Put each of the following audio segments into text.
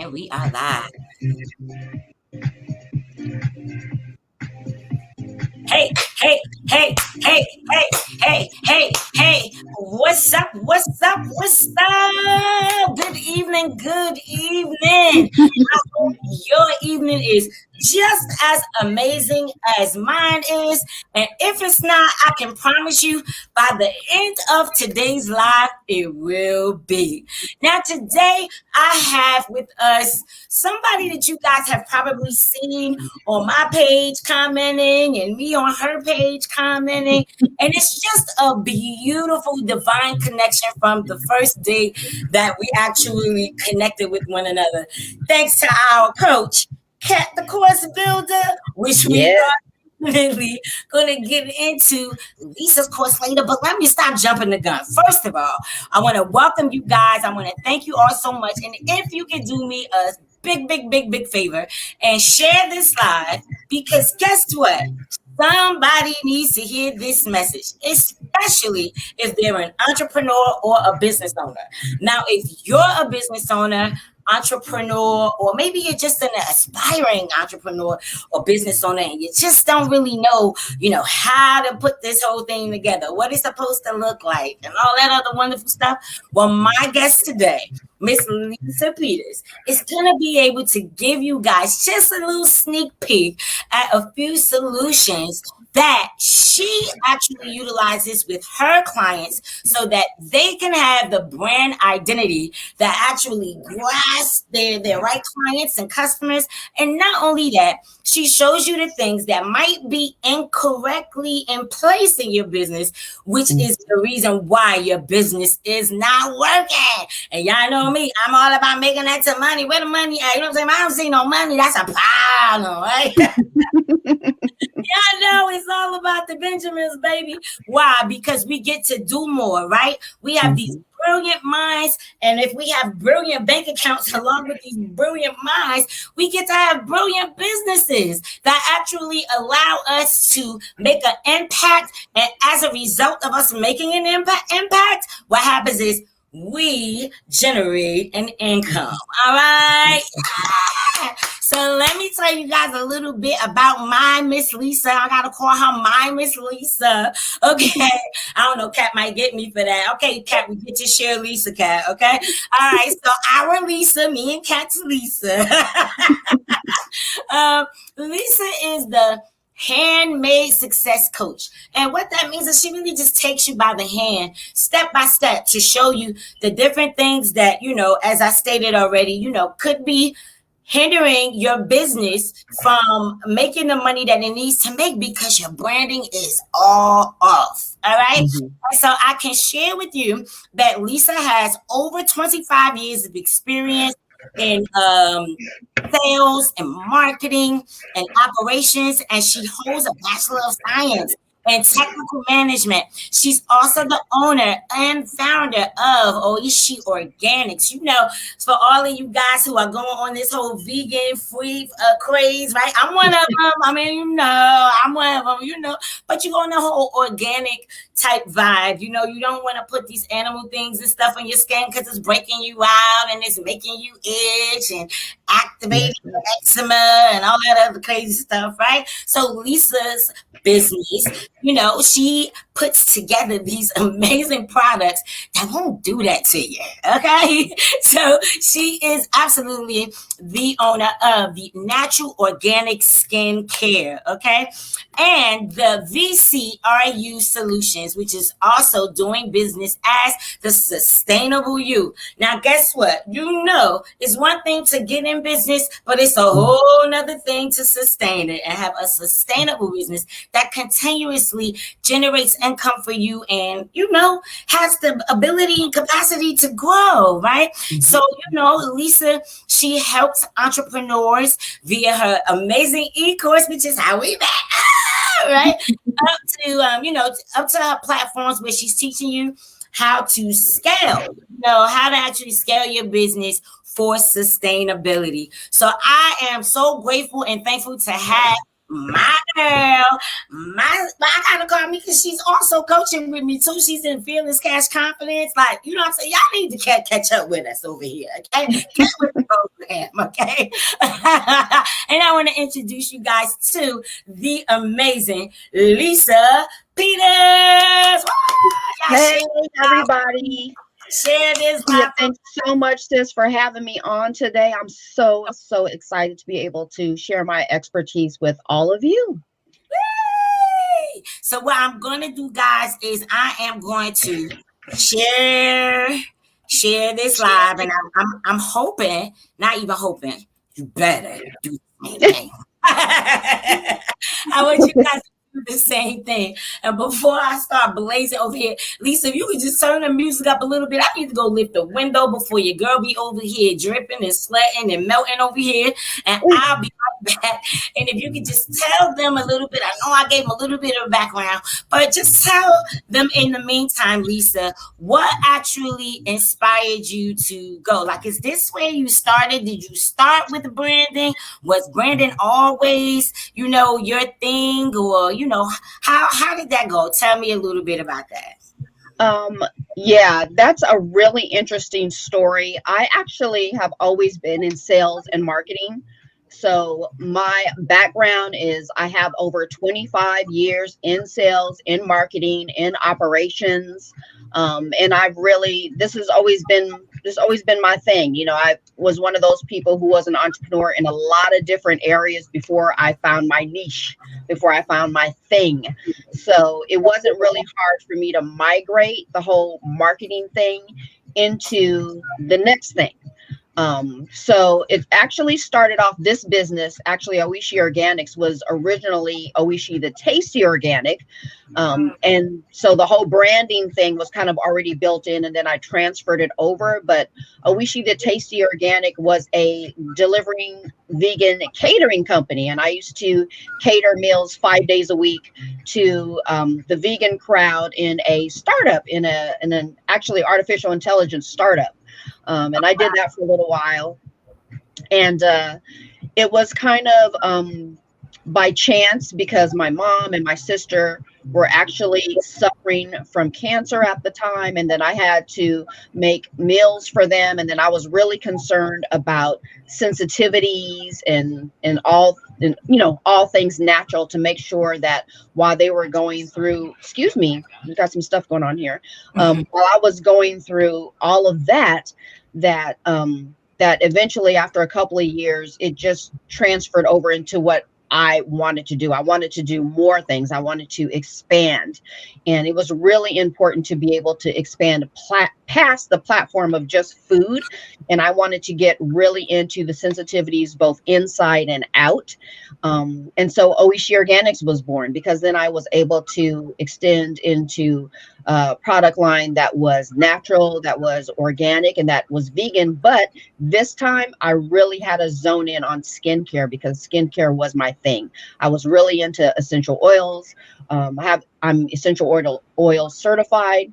And we are live. Hey, hey, hey, hey, hey, hey. What's up? What's up? What's up? Good evening. Good evening. I hope your evening is just as amazing as mine is. And if it's not, I can promise you by the end of today's live, it will be. Now, today I have with us somebody that you guys have probably seen on my page commenting and me on her page commenting. And it's just a beautiful divine connection from the first day that we actually connected with one another. Thanks to our coach, Kat, the course builder, which we are definitely going to get into Lisa's course later. But let me stop jumping the gun. First of all, I want to welcome you guys. I want to thank you all so much. And if you can do me a big favor and share this live, because guess what? Somebody needs to hear this message, especially if they're an entrepreneur or a business owner. Now, if you're a business owner, entrepreneur, or maybe you're just an aspiring entrepreneur or business owner and you just don't really know, how to put this whole thing together, what it's supposed to look like, and all that other wonderful stuff. Well, my guest today, Miss Leesa Peters, is going to be able to give you guys just a little sneak peek at a few solutions that she actually utilizes with her clients so that they can have the brand identity that actually grasps their right clients and customers. And not only that, she shows you the things that might be incorrectly in place in your business, which is the reason why your business is not working. And y'all know me, I'm all about making that to money. Where the money at? You know what I'm saying? I don't see no money. That's a problem, right? Y'all know it's all about the Benjamins, baby. Why? Because we get to do more, right? We have these brilliant minds, and if we have brilliant bank accounts along with these brilliant minds, we get to have brilliant businesses that actually allow us to make an impact. And as a result of us making an impact, what happens is we generate an income. All right. So let me tell you guys a little bit about my Miss Leesa. I gotta call her my Miss Leesa. Okay. I don't know, Kat might get me for that. Okay, Kat, we get to share Leesa, Kat. Okay. All right. So our Leesa, me and Kat's Leesa. Leesa is the handmade success coach. And what that means is she really just takes you by the hand, step by step, to show you the different things that, as I stated already, could be hindering your business from making the money that it needs to make because your branding is all off. All right. So I can share with you that Leesa has over 25 years of experience in sales and marketing and operations, and she holds a Bachelor of Science and technical management. She's also the owner and founder of Oishi Organics. For all of you guys who are going on this whole vegan free craze, right? I'm one of them. I mean, I'm one of them, but you go on the whole organic type vibe. You don't want to put these animal things and stuff on your skin because it's breaking you out and it's making you itch and activating eczema and all that other crazy stuff, right? So Leesa's business, she puts together these amazing products that won't do that to you. Okay. So she is absolutely the owner of the Natural Organic Skin Care. Okay. And the VCRU Solutions, which is also doing business as the Sustainable You. Now, guess what? It's one thing to get in business, but it's a whole nother thing to sustain it and have a sustainable business that continuously generates income for you and, has the ability and capacity to grow, right? So, Leesa, she helps entrepreneurs via her amazing e-course, which is how we met. Right? Up to her platforms where she's teaching you how to scale, how to actually scale your business for sustainability. So I am so grateful and thankful to have my girl, I gotta call me because she's also coaching with me too. She's in Fearless Cash Confidence. Like, you know what I'm saying? Y'all need to catch up with us over here, okay? Get with the program, okay? And I want to introduce you guys to the amazing Leesa Peters. Hey, everybody. Share this Yeah, live. thanks so much, sis, for having me on today. I'm so excited to be able to share my expertise with all of you. So what I'm gonna do, guys, is I am going to share share this live, and I'm hoping, not even hoping, you better do the same thing. I want you guys to do the same thing. And before I start blazing over here, Lisa, if you could just turn the music up a little bit, I need to go lift the window before your girl be over here dripping and sweating and melting over here, and I'll be right back. And if you could just tell them a little bit, I know I gave them a little bit of background, but just tell them in the meantime, Lisa, what actually inspired you to go? Like, is this where you started? Did you start with branding? Was branding always, your thing? Or, how did that go? Tell me a little bit about that. Um, yeah, that's a really interesting story. I actually have always been in sales and marketing. So my background is I have over 25 years in sales, in marketing, in operations. And I've really this has always been my thing. I was one of those people who was an entrepreneur in a lot of different areas before I found my niche, before I found my thing. So it wasn't really hard for me to migrate the whole marketing thing into the next thing. So it actually started off this business. Actually, Oishi Organics was originally Oishi the Tasty Organic. And so the whole branding thing was kind of already built in, and then I transferred it over. But Oishi the Tasty Organic was a delivering vegan catering company, and I used to cater meals 5 days a week to the vegan crowd in a startup, in an actually artificial intelligence startup. And I did that for a little while. And it was kind of by chance because my mom and my sister were actually suffering from cancer at the time. And then I had to make meals for them. And then I was really concerned about sensitivities and all things natural, to make sure that while they were going through, excuse me, we got some stuff going on here. While I was going through all of that, that eventually, after a couple of years, it just transferred over into what I wanted to do. I wanted to do more things. I wanted to expand. And it was really important to be able to expand past the platform of just food. And I wanted to get really into the sensitivities, both inside and out. And so Oishi Organics was born, because then I was able to extend into a product line that was natural, that was organic, and that was vegan. But this time I really had to zone in on skincare, because skincare was my thing. I was really into essential oils. I'm essential oil certified.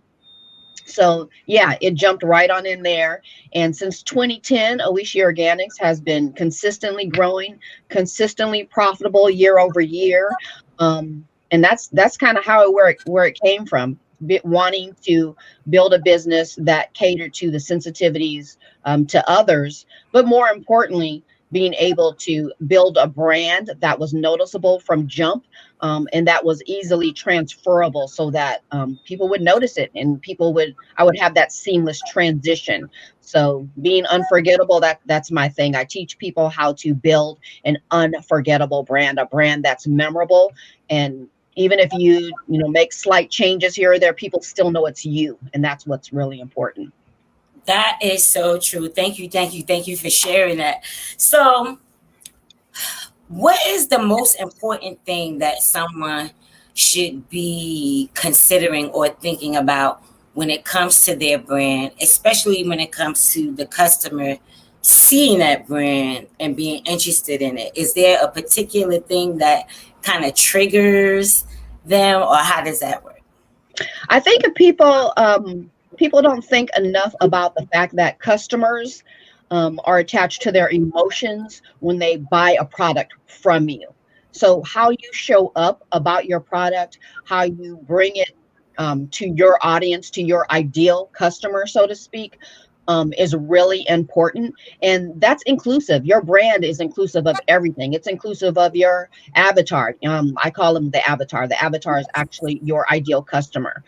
So yeah, it jumped right on in there. And since 2010, Oishi Organics has been consistently growing, consistently profitable year over year. And that's kind of how where it came from. Wanting to build a business that catered to the sensitivities to others, but more importantly, being able to build a brand that was noticeable from jump, and that was easily transferable, so that people would notice it, and I would have that seamless transition. So being unforgettable, that's my thing. I teach people how to build an unforgettable brand, a brand that's memorable. And even if you make slight changes here or there, people still know it's you. And that's what's really important. That is so true. Thank you, thank you, thank you for sharing that. So, what is the most important thing that someone should be considering or thinking about when it comes to their brand, especially when it comes to the customer seeing that brand and being interested in it? Is there a particular thing that kind of triggers them, or how does that work? I think people don't think enough about the fact that customers are attached to their emotions when they buy a product from you. So how you show up about your product, how you bring it to your audience, to your ideal customer, so to speak, is really important. And that's inclusive. Your brand is inclusive of everything. It's inclusive of your avatar. I call them the avatar. The avatar is actually your ideal customer.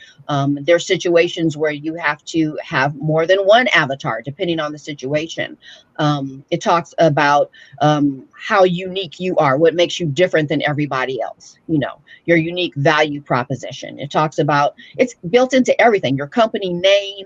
There's situations where you have to have more than one avatar, depending on the situation. It talks about how unique you are, what makes you different than everybody else, your unique value proposition. It talks about, it's built into everything, your company name,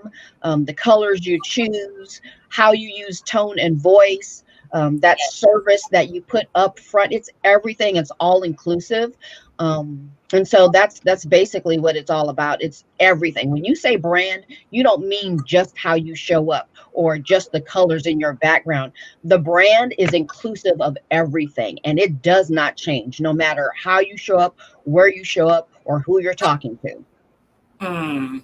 the colors you choose, how you use tone and voice, that service that you put up front. It's everything. It's all inclusive. And so that's basically what it's all about. It's everything. When you say brand, you don't mean just how you show up or just the colors in your background. The brand is inclusive of everything, and it does not change no matter how you show up, where you show up, or who you're talking to. Mm.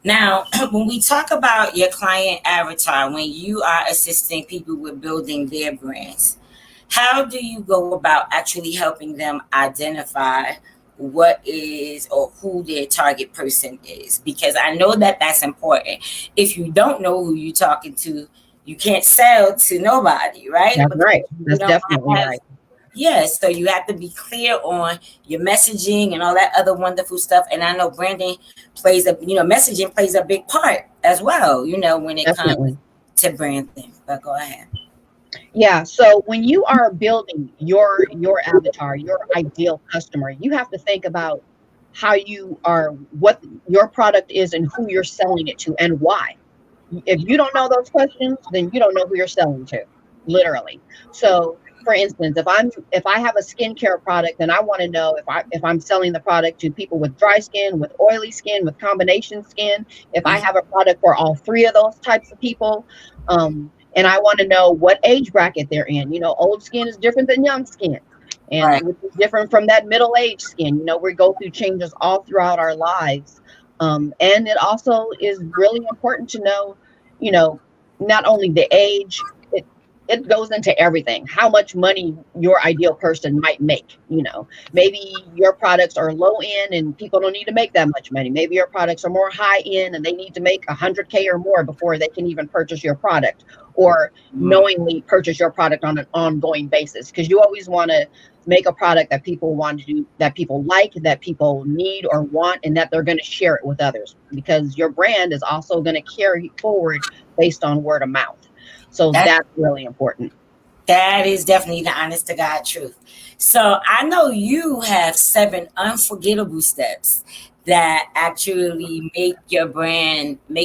Now, when we talk about your client avatar, when you are assisting people with building their brands, how do you go about actually helping them identify what is or who their target person is? Because I know that that's important. If you don't know who you're talking to, you can't sell to nobody, right? That's Because right. you That's don't definitely have, right. yeah, so you have to be clear on your messaging and all that other wonderful stuff. And I know branding plays messaging plays a big part as well, when it comes Definitely. to branding. But go ahead. Yeah, so when you are building your avatar, your ideal customer, you have to think about how you are, what your product is, and who you're selling it to and why. If you don't know those questions, then you don't know who you're selling to, literally. So, for instance, if I have a skincare product, then I want to know if I'm selling the product to people with dry skin, with oily skin, with combination skin. If I have a product for all three of those types of people, and I want to know what age bracket they're in. Old skin is different than young skin, and Right. which is different from that middle age skin. We go through changes all throughout our lives. And it also is really important to know, you know, not only the age, it goes into everything, how much money your ideal person might make. Maybe your products are low end and people don't need to make that much money. Maybe your products are more high end and they need to make 100K or more before they can even purchase your product, or knowingly purchase your product on an ongoing basis, because you always want to make a product that people want to do, that people like, that people need or want, and that they're going to share it with others, because your brand is also going to carry forward based on word of mouth. So That that's really important. that is definitely the honest to God truth. So I know you have 7 unforgettable steps that actually make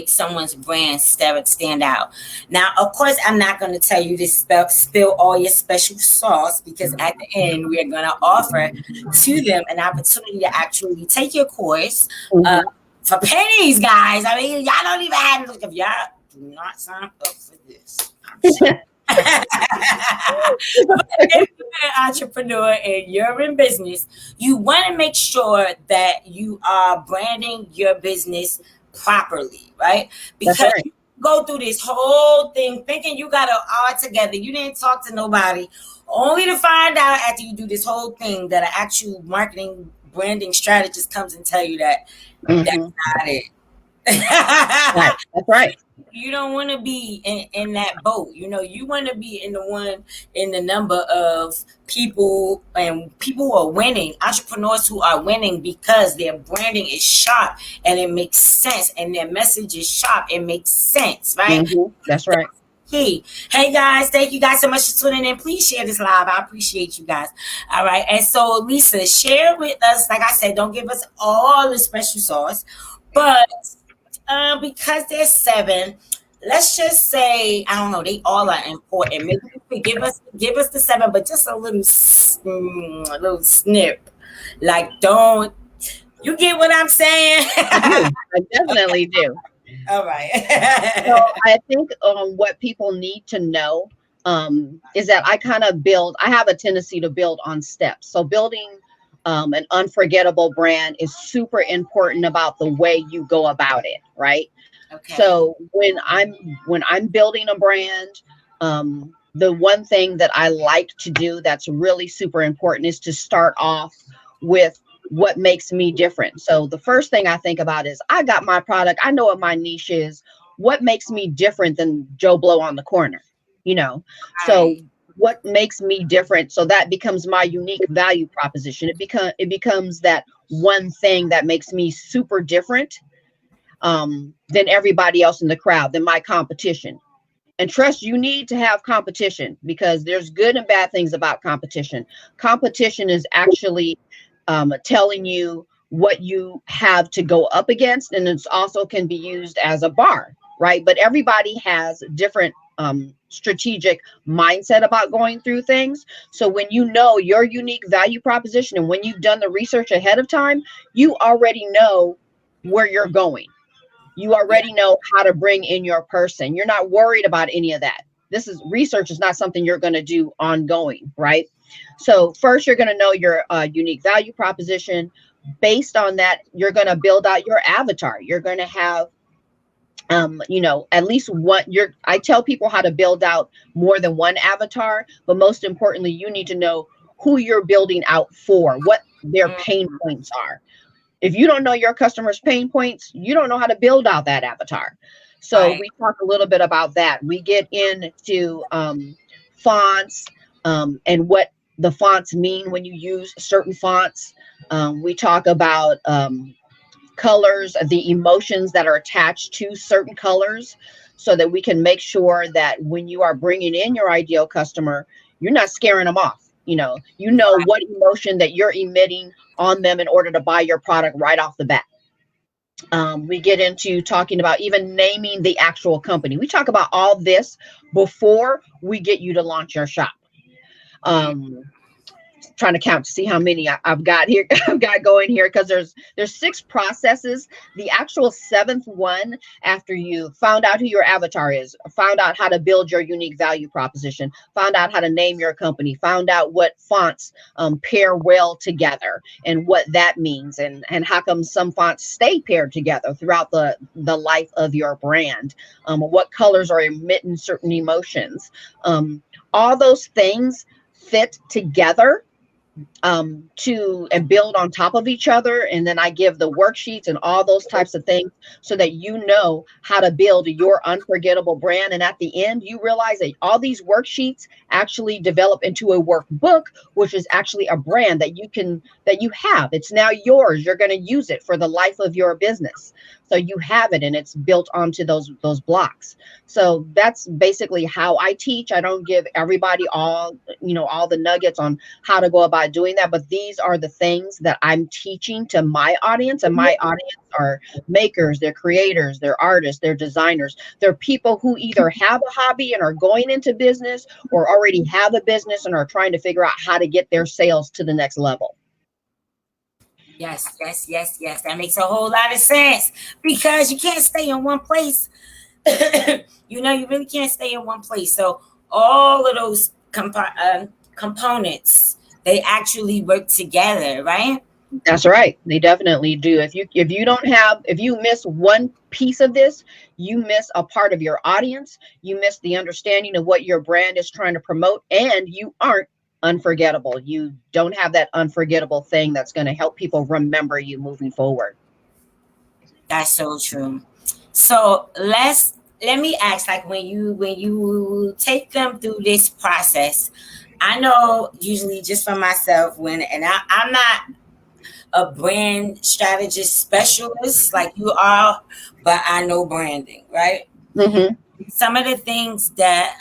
someone's brand stand out. Now, of course, I'm not going to tell you to spill all your special sauce, because at the end, we're going to offer to them an opportunity to actually take your course uh, Hmm. for pennies, guys. I mean, y'all don't even have to look, if y'all do not sign up for this. I'm sure. But if you're an entrepreneur and you're in business, you want to make sure that you are branding your business properly, right? That's Because right. you go through this whole thing thinking you got it all together. You didn't talk to nobody, only to find out after you do this whole thing that an actual marketing branding strategist comes and tell you that Hmm. that's not it. Right. That's right. You don't want to be in that boat. You want to be in the one, in the number of people, and people who are winning, entrepreneurs who are winning because their branding is sharp and it makes sense, and their message is sharp. It makes sense, right? That's right. Key. Hey guys, thank you guys so much for tuning in. Please share this live. I appreciate you guys. All right. And so, Lisa, share with us. Like I said, don't give us all the special sauce, but because there's 7, let's just say, I don't know, they all are important. Maybe you could give us the 7, but just a little snip. Like, don't you get what I'm saying? I do. I definitely do. All So right. I think what people need to know is that I have a tendency to build on steps. So building an unforgettable brand is super important about the way you go about it, right? Okay. So when I'm building a brand, the one thing that I like to do that's really super important is to start off with what makes me different. So the first thing I think about is I got my product, I know what my niche is. What makes me different than Joe Blow on the corner? You know, so Right. what makes me different? So that becomes my unique value proposition. It becomes that one thing that makes me super different than everybody else in the crowd, than my competition. And trust, you need to have competition because there's good and bad things about competition. Competition is actually telling you what you have to go up against, and it's also can be used as a bar, right? But everybody has different strategic mindset about going through things. So when you know your unique value proposition and when you've done the research ahead of time, you already know where you're going. You Yeah. already know how to bring in your person. You're not worried about any of that. This is research is not something you're going to do ongoing, right? So first, you're going to know your unique value proposition. Based on that, you're going to build out your avatar. You're going to have at least one. You're I tell people how to build out more than one avatar, but most importantly, you need to know who you're building out for, what their pain Mm, points are. If you don't know your customers' pain points, you don't know how to build out that avatar. So right. we talk a little bit about that. We get into fonts and what the fonts mean when you use certain fonts. We talk about colors, the emotions that are attached to certain colors, so that we can make sure that when you are bringing in your ideal customer, you're not scaring them off. You know what emotion that you're emitting on them in order to buy your product right off the bat. We get into talking about even naming the actual company. We talk about all this before we get you to launch your shop. Mm, Um, Trying to count to see how many I've got here. I've got going here because there's six processes. The actual seventh one, after you found out who your avatar is, found out how to build your unique value proposition, found out how to name your company, found out what fonts pair well together and what that means, and how come some fonts stay paired together throughout the life of your brand. What colors are emitting certain emotions. All those things fit together to and build on top of each other. And then I give the worksheets and all those types of things so that you know how to build your unforgettable brand. And at the end, you realize that all these worksheets actually develop into a workbook, which is actually a brand that you have. It's now yours. You're going to use it for the life of your business. So you have it and it's built onto those blocks. So that's basically how I teach. I don't give everybody all the nuggets on how to go about doing that. But these are the things that I'm teaching to my audience, and my audience are makers, they're creators, they're artists, they're designers. They're people who either have a hobby and are going into business, or already have a business and are trying to figure out how to get their sales to the next level. yes, yes, yes, yes. That makes a whole lot of sense because you can't stay in one place. You really can't stay in one place. So all of those components, they actually work together, right? That's right. They definitely do. If you miss one piece of this, you miss a part of your audience, you miss the understanding of what your brand is trying to promote, and you aren't unforgettable. You don't have that unforgettable thing that's going to help people remember you moving forward. That's so true. So let me ask, like when you take them through this process, I know usually just for myself I'm not a brand strategist specialist like you are, but I know branding, right? Hmm. Some of the things that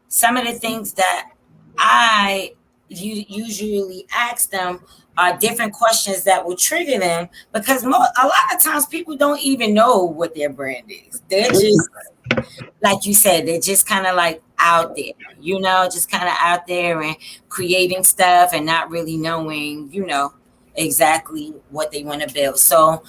some of the things that I usually ask them are different questions that will trigger them because a lot of times people don't even know what their brand is. They're just like you said, they're just kind of like out there, just kind of out there and creating stuff and not really knowing, exactly what they want to build. So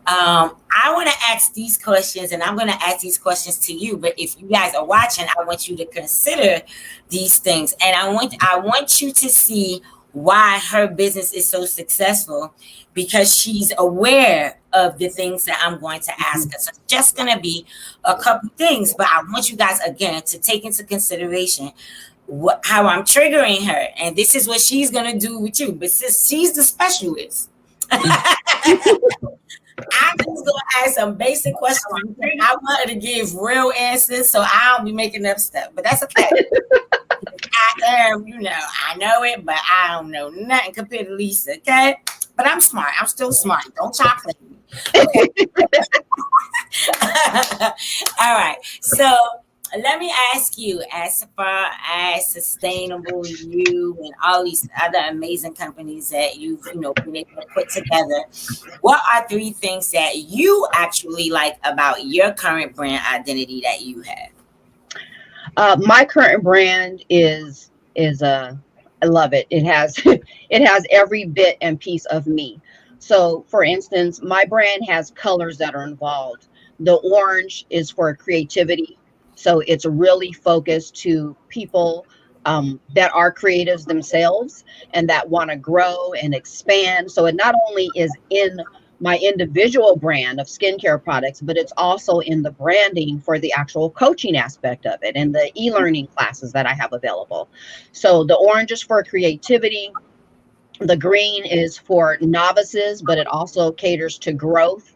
I want to ask these questions and I'm going to ask these questions to you. But if you guys are watching, I want you to consider these things and I want you to see why her business is so successful, because she's aware of the things that I'm going to ask Mhm. her. So it's just going to be a couple things, but I want you guys again to take into consideration how I'm triggering her, and this is what she's going to do with you. But since she's the specialist, I'm just gonna ask some basic questions because I want her to give real answers, so I don't be making up stuff. But that's okay. I am, I know it, but I don't know nothing compared to Leesa. Okay, but I'm smart. I'm still smart. Don't chocolate me. Okay. All right. So let me ask you, as far as Sustainable You and all these other amazing companies that you've been able to put together, what are three things that you actually like about your current brand identity that you have? My current brand is I love it. It has it has every bit and piece of me. So, for instance, my brand has colors that are involved. The orange is for creativity, so it's really focused to people that are creatives themselves and that want to grow and expand. So it not only is in my individual brand of skincare products, but it's also in the branding for the actual coaching aspect of it and the e-learning classes that I have available. So the orange is for creativity, the green is for novices, but it also caters to growth.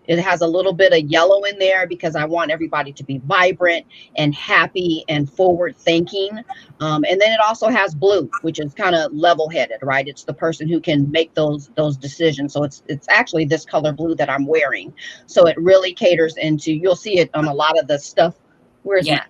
It has a little bit of yellow in there because I want everybody to be vibrant and happy and forward thinking. And then it also has blue, which is kind of level headed, right? It's the person who can make those decisions. So it's actually this color blue that I'm wearing. So it really caters into. You'll see it on a lot of the stuff. Where's Yeah.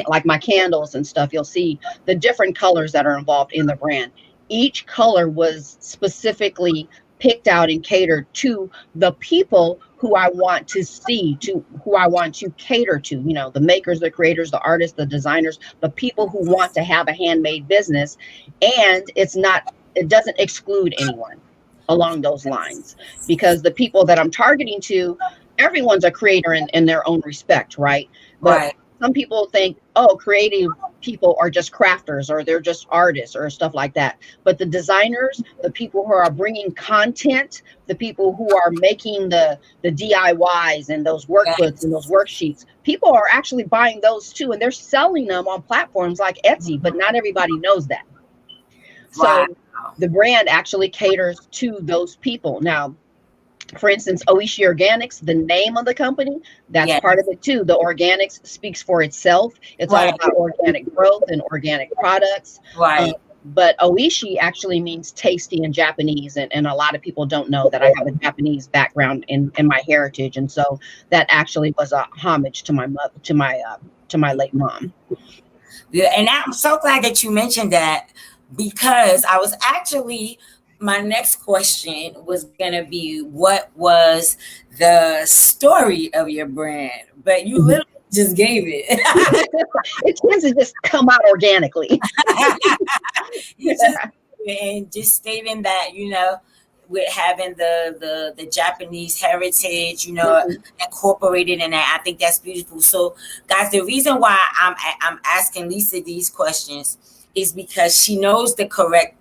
like my candles and stuff? You'll see the different colors that are involved in the brand. Each color was specifically picked out and catered to the people who I want to see, to who I want to cater to, the makers, the creators, the artists, the designers, the people who want to have a handmade business. And it doesn't exclude anyone along those lines, because the people that I'm targeting to, everyone's a creator in their own respect, right? But Right. some people think, oh, creative people are just crafters or they're just artists or stuff like that. But the designers, the people who are bringing content, the people who are making the DIYs and those workbooks and those Yes. worksheets, people are actually buying those too, and they're selling them on platforms like Etsy, but not everybody knows that. Wow. So the brand actually caters to those people. Now, for instance, Oishi Organics, the name of the company, that's Yeah. part of it too. The organics speaks for itself. It's all Right. about organic growth and organic products. Um, Right. but Oishi actually means tasty in Japanese, and a lot of people don't know that I have a Japanese background in my heritage, and so that actually was a homage to my mother, to my late mom. Yeah, and I'm so glad that you mentioned that, because I was actually, my next question was gonna be what was the story of your brand, but you Mhm. literally just gave it. It tends to just come out organically. You just, and just stating that, with having the Japanese heritage, Mhm. incorporated in that. I think that's beautiful. So, guys, the reason why I'm asking Leesa these questions is because she knows the correct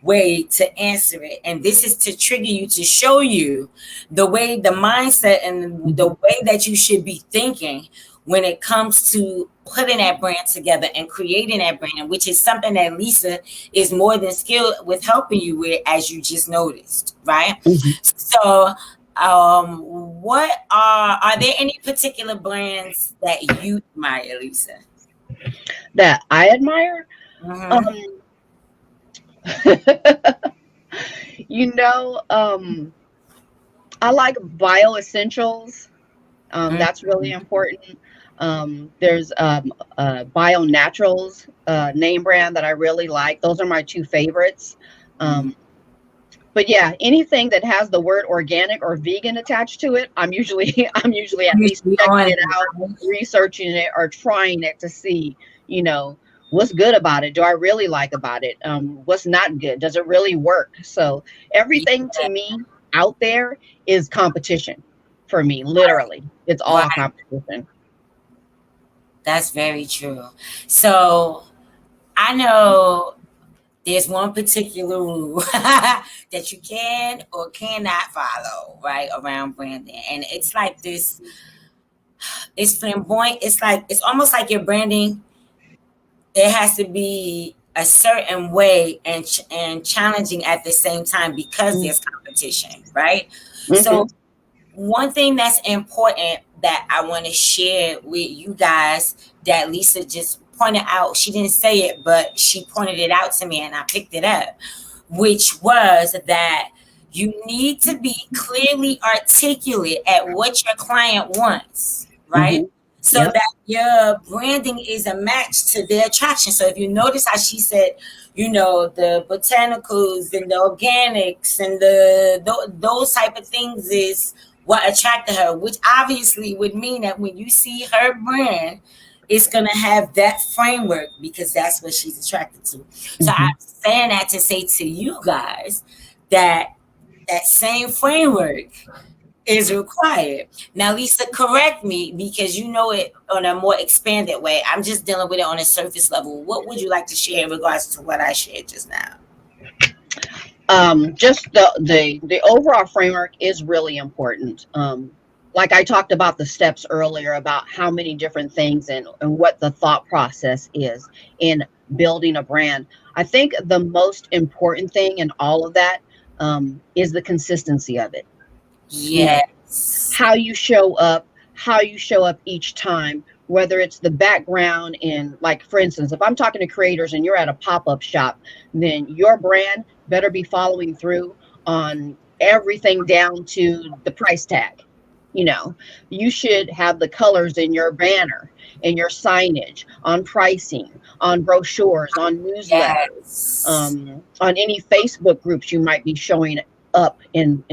way to answer it. And this is to trigger you, to show you the mindset and the Mhm. way that you should be thinking when it comes to putting that brand together and creating that brand, which is something that Leesa is more than skilled with helping you with, as you just noticed, right? Mhm. So, what are there any particular brands that you admire, Leesa? That I admire. Um, Mm-hmm. you know, I like bio essentials. That's really important. There's Bio Naturals name brand that I really like. Those are my two favorites. Mm-hmm. Um, but yeah, anything that has the word organic or vegan attached to it, I'm usually I'm usually at least Usually checking on it it, out, right? researching it, or trying it to see, what's good about it. Do I really like about it? What's not good? Does it really work? So everything to me out there is competition for me. Literally, it's all Right. competition. That's very true. So I know there's one particular rule that you can or cannot follow, right, around branding. And it's like this, it's flamboyant. It's like, it's almost like your branding, it has to be a certain way and and challenging at the same time because there's competition, right? So Mm-hmm. one thing that's important that I want to share with you guys that Leesa just pointed out, she didn't say it, but she pointed it out to me and I picked it up, which was that you need to be clearly articulate at what your client wants, right? Mm-hmm. So Yep. that your branding is a match to their attraction. So if you notice how she said, the botanicals and the organics and those type of things is what attracted her, which obviously would mean that when you see her brand, it's gonna have that framework because that's what she's attracted to. So Mm-hmm. I'm saying that to say to you guys that that same framework is required. Now, Lisa, correct me because you know it on a more expanded way. I'm just dealing with it on a surface level. What would you like to share in regards to what I shared just now? Just the overall framework is really important. Like I talked about the steps earlier about how many different things and what the thought process is in building a brand. I think the most important thing in all of that is the consistency of it. You know, Yes. how you show up each time, whether it's the background in, like, for instance, if I'm talking to creators and you're at a pop-up shop, then your brand better be following through on everything down to the price tag. You know, you should have the colors in your banner, in your signage, on pricing, on brochures, on newsletters, Yes. on any Facebook groups you might be showing up in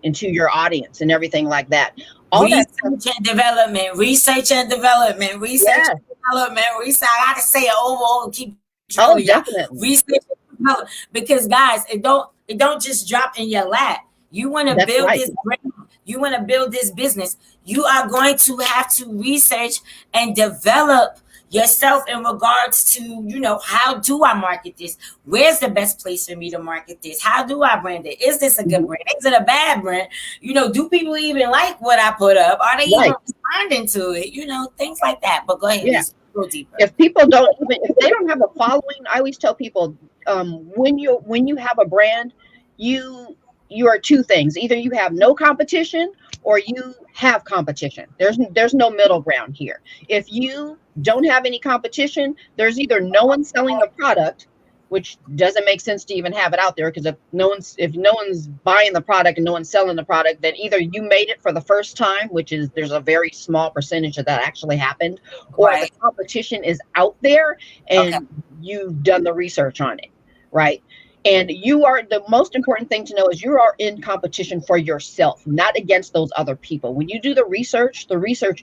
into your audience and everything like that. All that stuff. Research and development, research Yeah. and development, research. I gotta say it over and keep telling Oh, y'all. definitely. Research and development. Because guys, it don't just drop in your lap. You want to That's build right. this brand, you want to build this business, you are going to have to research and develop yourself in regards to, how do I market this? Where's the best place for me to market this? How do I brand it? Is this a good Mhm. brand? Is it a bad brand? Do people even like what I put up? Are they even Right. responding to it? Things like that. But go ahead, Yeah. Lisa, go deeper. If people don't even, if they don't have a following, I always tell people, when you have a brand, you you are two things. Either you have no competition or you have competition. There's no middle ground here. If you don't have any competition, there's either no one selling the product, which doesn't make sense to even have it out there, because if no one's buying the product and no one's selling the product, then either you made it for the first time, which is, there's a very small percentage of that actually happened, or the Right. competition is out there Okay. and you've done the research on it, right? And you are, the most important thing to know is you are in competition for yourself, not against those other people. When you do the research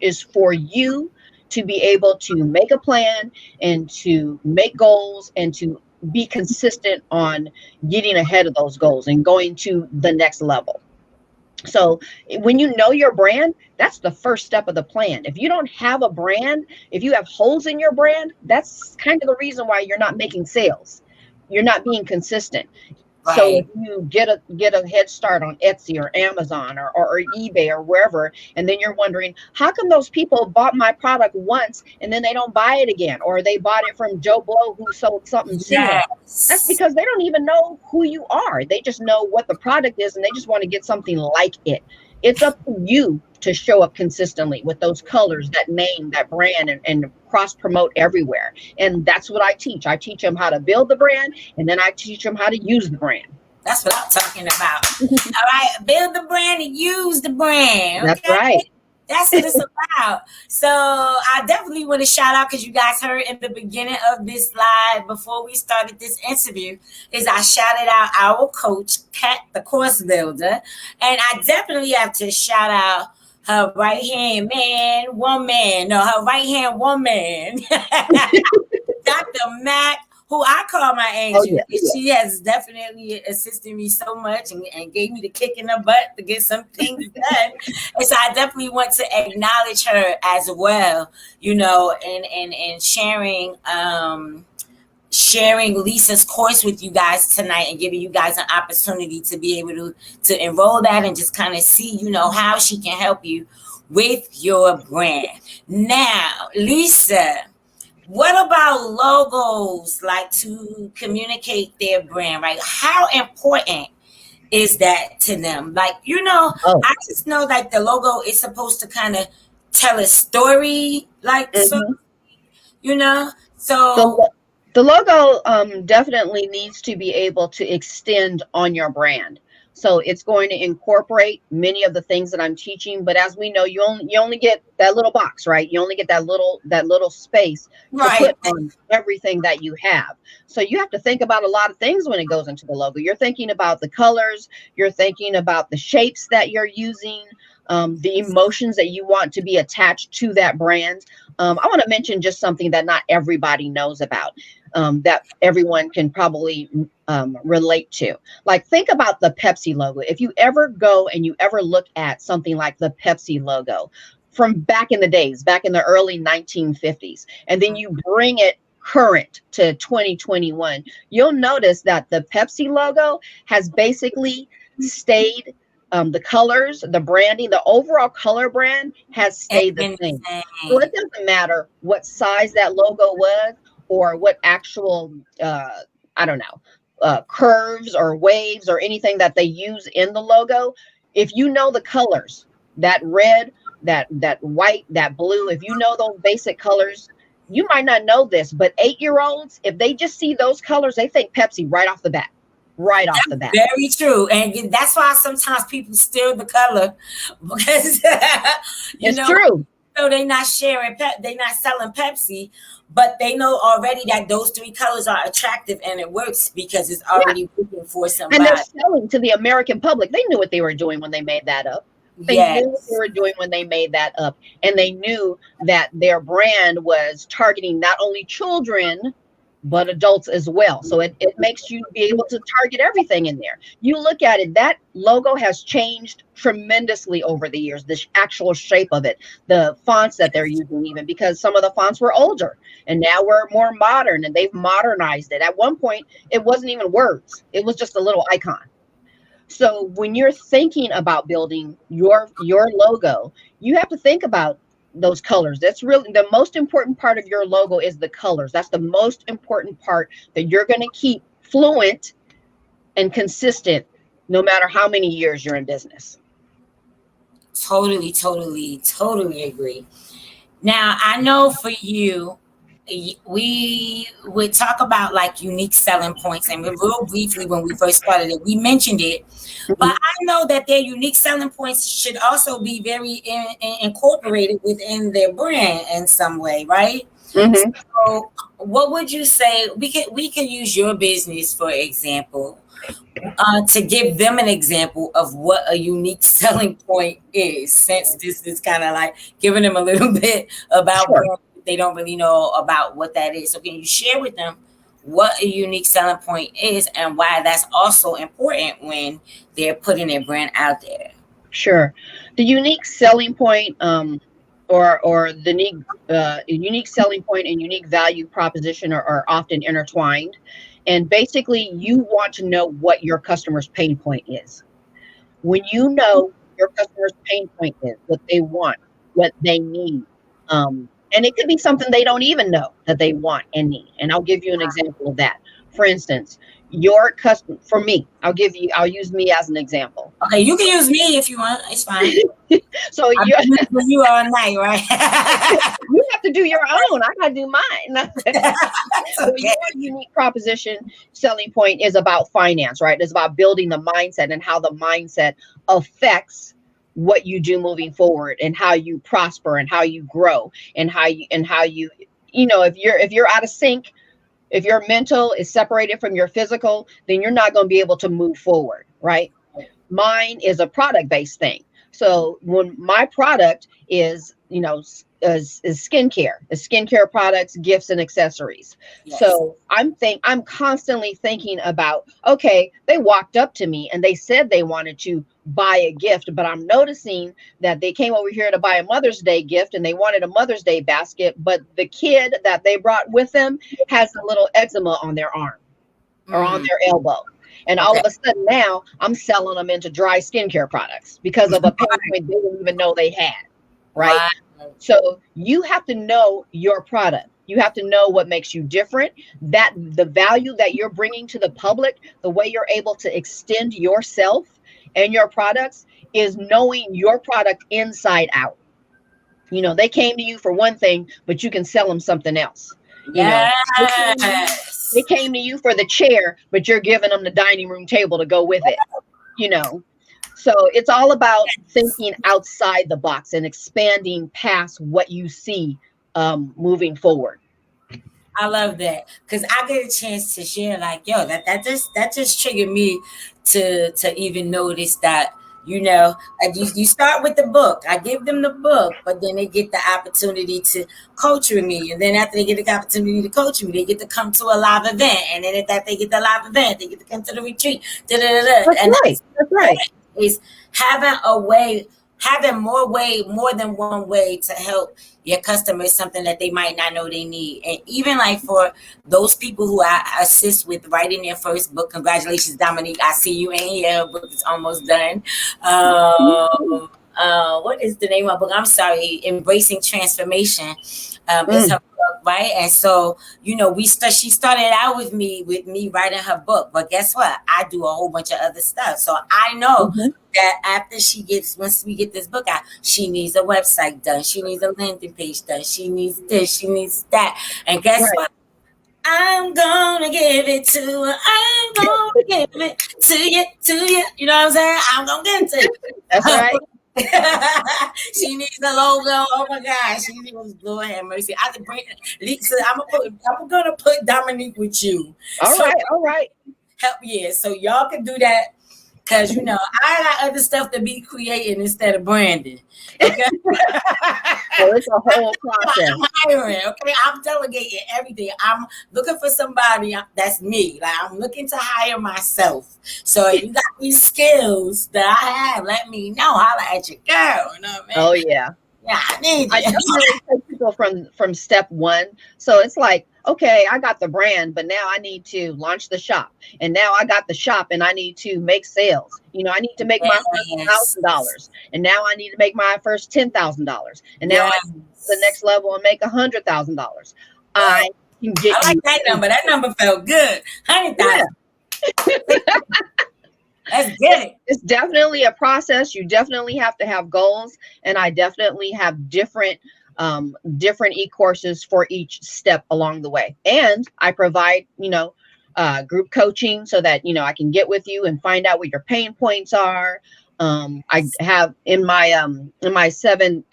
is for you to be able to make a plan and to make goals and to be consistent on getting ahead of those goals and going to the next level. So when you know your brand, that's the first step of the plan. If you don't have a brand, if you have holes in your brand, that's kind of the reason why you're not making sales. You're not being consistent. So if Right. you get a head start on Etsy or Amazon or eBay or wherever, and then you're wondering, how come those people bought my product once and then they don't buy it again, or they bought it from Joe Blow who sold something similar? That's Yes. because they don't even know who you are. They just know what the product is and they just want to get something like it. It's up to you to show up consistently with those colors, that name, that brand, and cross promote everywhere. And that's what I teach. I teach them how to build the brand, and then I teach them how to use the brand. That's what I'm talking about. All right, build the brand and use the brand. That's Okay, right. that's what it's about. So I definitely want to shout out because you guys heard in the beginning of this live before we started this interview is I shouted out our coach Kat, the course builder, and I definitely have to shout out her right hand man, woman, no, her right hand woman. Dr. Mac, who I call my Oh angel, yeah. because she has definitely assisted me so much and gave me the kick in the butt to get some things done. And so I definitely want to acknowledge her as well, and sharing sharing Lisa's course with you guys tonight and giving you guys an opportunity to be able to enroll that and just kind of see, how she can help you with your brand. Now, Lisa, what about logos, like to communicate their brand, right? How important is that to them? Like, Oh, I just know like the logo is supposed to kind of tell a story, like, so, mhm. you know? The So, lo- the logo definitely needs to be able to extend on your brand. So it's going to incorporate many of the things that I'm teaching. But as we know, you only get that little box, right? You only get that little space to right. put on everything that you have. So you have to think about a lot of things when it goes into the logo. You're thinking about the colors. You're thinking about the shapes that you're using. The emotions that you want to be attached to that brand. I want to mention just something that not everybody knows about, that everyone can probably relate to. Like, think about the Pepsi logo. If you ever go and you ever look at something like the Pepsi logo from back in the days, back in the early 1950s, and then you bring it current to 2021, you'll notice that the Pepsi logo has basically stayed. The colors, the branding, the overall color brand has It's stayed the been same. the So it same. doesn't matter what size that logo was or what actual, I don't know, curves or waves or anything that they use in the logo. If you know the colors, that red, that white, that blue, if you know those basic colors, you might not know this, but 8-year olds, if they just see those colors, they think Pepsi right off the bat. Right off the bat. Very true. And that's why sometimes people steal the color because, you It's know, true. they not they not selling Pepsi, but they know already that those three colors are attractive and it works because it's Yeah. already working for And they're somebody. selling to the American public. They knew what they were doing when they made that up. They knew what they Yes. were doing when they made that up. And they knew that their brand was targeting not only children, but adults as well. So it makes you be able to target everything in there. You look at it, that logo has changed tremendously over the years, the actual shape of it, the fonts that they're using, even because some of the fonts were older and now we're more modern and they've modernized it. At one point, it wasn't even words, it was just a little icon. So when you're thinking about building your logo, you have to think about those colors. That's really the most important part of your logo is the colors. That's the most important part that you're going to keep fluent and consistent no matter how many years you're in business. Totally, totally, totally agree. Now, I know for you, we would talk about like unique selling points, and real briefly when we first started it, we mentioned it. But Mhm. I know that their unique selling points should also be very incorporated within their brand in some way, right? Mhm. So, what would you say? We can use your business for example, to give them an example of what a unique selling point is, since this is kind of like giving them a little bit about Sure. brand they don't really know about what that is. So can you share with them what a unique selling point is and why that's also important when they're putting their brand out there? Sure. The unique selling point, or the unique selling point and unique value proposition are often intertwined. And basically, you want to know what your customer's pain point is. When you know your customer's pain point is, what they want, what they need, and it could be something they don't even know that they want and need. And I'll give you an example of that. For instance, your customer, for me, I'll use me as an example. Okay, you can use me if you want. It's fine. So I've you been using you all night, right? you have to do your own. I gotta do mine. That's So okay. your unique proposition selling point is about finance, right? It's about building the mindset and how the mindset affects what you do moving forward and how you prosper and how you grow and how you if you're out of sync, if your mental is separated from your physical, then you're not going to be able to move forward, right? Mine is a product based thing. So when my product is, is skincare products, gifts, and accessories. Yes. So I'm constantly thinking about, okay, they walked up to me and they said they wanted to buy a gift, but I'm noticing that they came over here to buy a Mother's Day gift and they wanted a Mother's Day basket, but the kid that they brought with them has a little eczema on their arm or on Mm, their elbow. And all okay. of a sudden now I'm selling them into dry skincare products because of a pain point they didn't even know they had. Right. Right. So you have to know your product. You have to know what makes you different, that the value that you're bringing to the public, the way you're able to extend yourself and your products is knowing your product inside out. They came to you for one thing, but you can sell them something else. They Yes. came to you for the chair, but you're giving them the dining room table to go with it. you know so it's all about thinking outside the box and expanding past what you see, moving forward. I love that because I get a chance to share. Like, yo, that just triggered me to even notice that. You start with the book. I give them the book, but then they get the opportunity to coach with me, and then after they get the opportunity to coach me, they get to come to a live event, and then if that they get the live event, they get to come to the retreat. Da, da, da, da. That's And right. that's That's right. important is having a way, having more than one way to help your customers something that they might not know they need. And even like for those people who I assist with writing their first book, congratulations, Dominique. I see you in here. Her book is almost done. What is the name of the book? I'm sorry, Embracing Transformation. Is Mm, her book, right? And so, she started out with me writing her book. But guess what? I do a whole bunch of other stuff. So I know mhm. that once we get this book out, she needs a website done. She needs a landing page done. She needs this. She needs that. And guess Right. what? I'm gonna give it to her. I'm gonna give it to you, to you. You know what I'm saying? I'm gonna give it to That's right. you. She needs a logo. Oh my gosh, she needs, Lord have mercy. I can bring Leesa. I'm gonna put Dominique with you. All So right. All right. help, yeah. So y'all can do that. Cause I got other stuff to be creating instead of branding. Okay. So it's a whole process. I'm hiring. Okay. I'm delegating everything. I'm looking for somebody that's me. Like I'm looking to hire myself. So if you got these skills that I have, let me know. Holla at your girl. You know what I mean? Oh yeah. Yeah, I need I you. definitely take people from step one. So it's like, okay, I got the brand, but now I need to launch the shop, and now I got the shop, and I need to make sales. I need to make my first Yes. $1,000, and now I need to make my first $10,000, and now I need to go to the Yes. next level and make $100,000. I can get I like you. that number. That number felt good. Yeah, 100,000. Let's get it. it's definitely a process. You definitely have to have goals, and I definitely have different e-courses for each step along the way. And I provide, group coaching so that I can get with you and find out what your pain points are. I have in my seven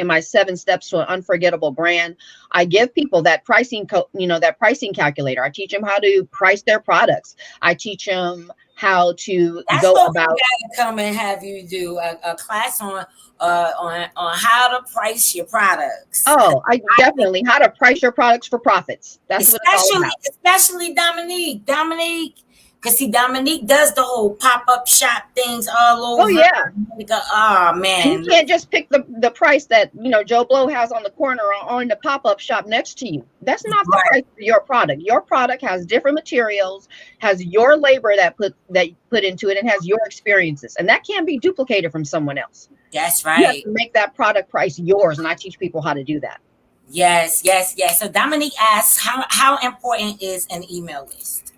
steps to an unforgettable brand. I give people that that pricing calculator. I teach them how to price their products. I teach them how to That's go what we about. gotta come and have you do a class on how to price your products. 'Cause Oh, I I think definitely how to price your products for profits. That's what it's all especially about. especially Dominique, because see Dominique does the whole pop up shop things all Oh over. yeah. Oh And you man, can't just pick the price that Joe Blow has on the corner or on the pop-up shop next to you. That's not the right? price for your product. Your product has different materials, has your labor that you put into it, and has your experiences. And that can't be duplicated from someone else. That's You have right. to make that product price yours, and I teach people how to do that. Yes, yes, yes. So Dominique asks, how important is an email list?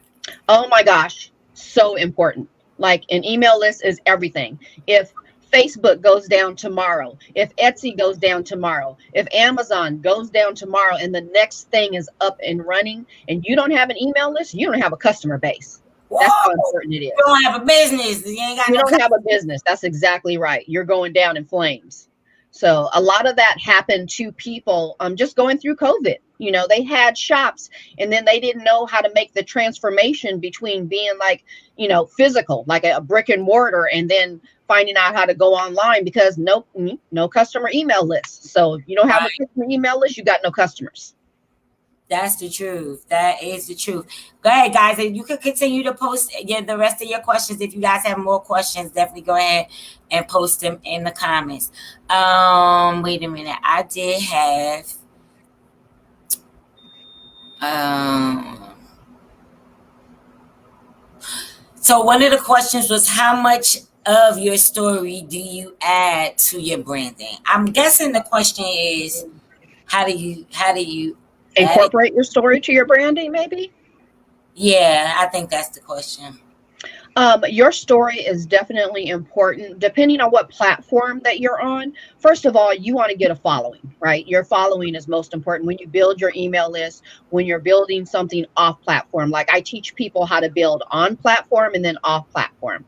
Oh my gosh, so important. Like an email list is everything. If Facebook goes down tomorrow, if Etsy goes down tomorrow, if Amazon goes down tomorrow, and the next thing is up and running, and you don't have an email list, you don't have a customer base. That's how Whoa! important it You is. don't have a business. You ain't got You no don't have a customers. business. That's exactly right. You're going down in flames. So a lot of that happened to people just going through COVID. You know, they had shops and then they didn't know how to make the transformation between being like, you know, physical, like a brick and mortar, and then finding out how to go online because no customer email list. So if you don't have a customer email list, you got no customers. That's the truth. That is the truth. Go ahead, guys. And you can continue to post the rest of your questions. If you guys have more questions, definitely go ahead and post them in the comments. Wait a minute. I did have um so one of the questions was how much of your story do you add to your branding? I'm guessing the question is how do you add it? Incorporate your story to your branding, maybe. Yeah, I think that's the question. Your story is definitely important depending on what platform that you're on. First of all, you want to get a following, right? Your following is most important when you build your email list, when you're building something off platform. Like I teach people how to build on platform and then off platform.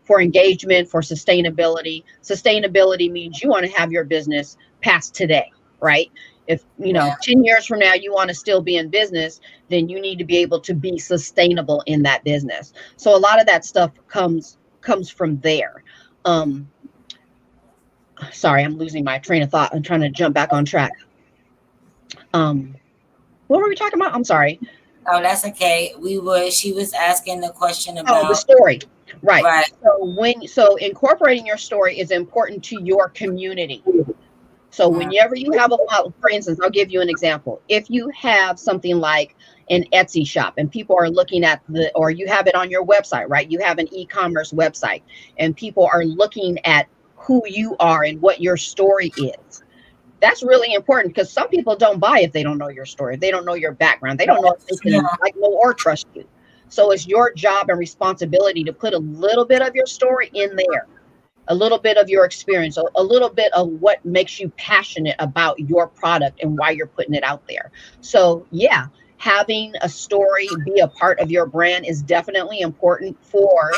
For engagement, for sustainability. Sustainability means you want to have your business past today, right? If you know Yeah. 10 years from now you want to still be in business, then you need to be able to be sustainable in that business. So a lot of that stuff comes from there. um Sorry, I'm losing my train of thought. I'm trying to jump back on track. um what were we talking about? I'm sorry. Oh, that's okay. She was asking the question Oh, the about, story. Right. right. So incorporating your story is important to your community. So Mm, whenever you have a file, for instance, I'll give you an example. If you have something like an Etsy shop and people are looking at or you have it on your website, right? You have an e-commerce website and people are looking at who you are and what your story is. That's really important because some people don't buy if they don't know your story. If they don't know your background. They don't know if they yeah, can like, know, or trust you. So it's your job and responsibility to put a little bit of your story in there, a little bit of your experience, a little bit of what makes you passionate about your product and why you're putting it out there. So, yeah, having a story be a part of your brand is definitely important for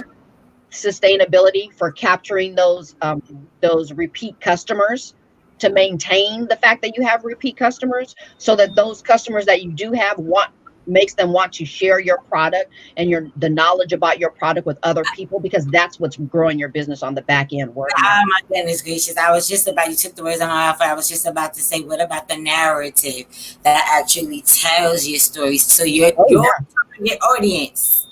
sustainability, for capturing those repeat customers, to maintain the fact that you have repeat customers, so that those customers that you do have want makes them want to share your product and the knowledge about your product with other people, because that's what's growing your business on the back end, word of mouth. oh my goodness gracious. I was just about, you took the words out of my mouth. I was just about to say, what about the narrative that actually tells your story? So Oh your yeah. target audience,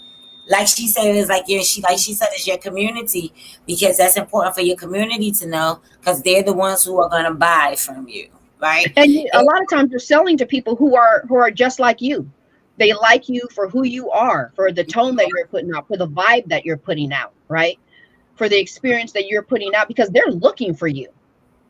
like she said, is like like she said, is your community, because that's important for your community to know, because they're the ones who are gonna buy from you, right? And a lot of times you're selling to people who are just like you. They like you for who you are, for the tone that you're putting out, for the vibe that you're putting out, right? For the experience that you're putting out, because they're looking for you.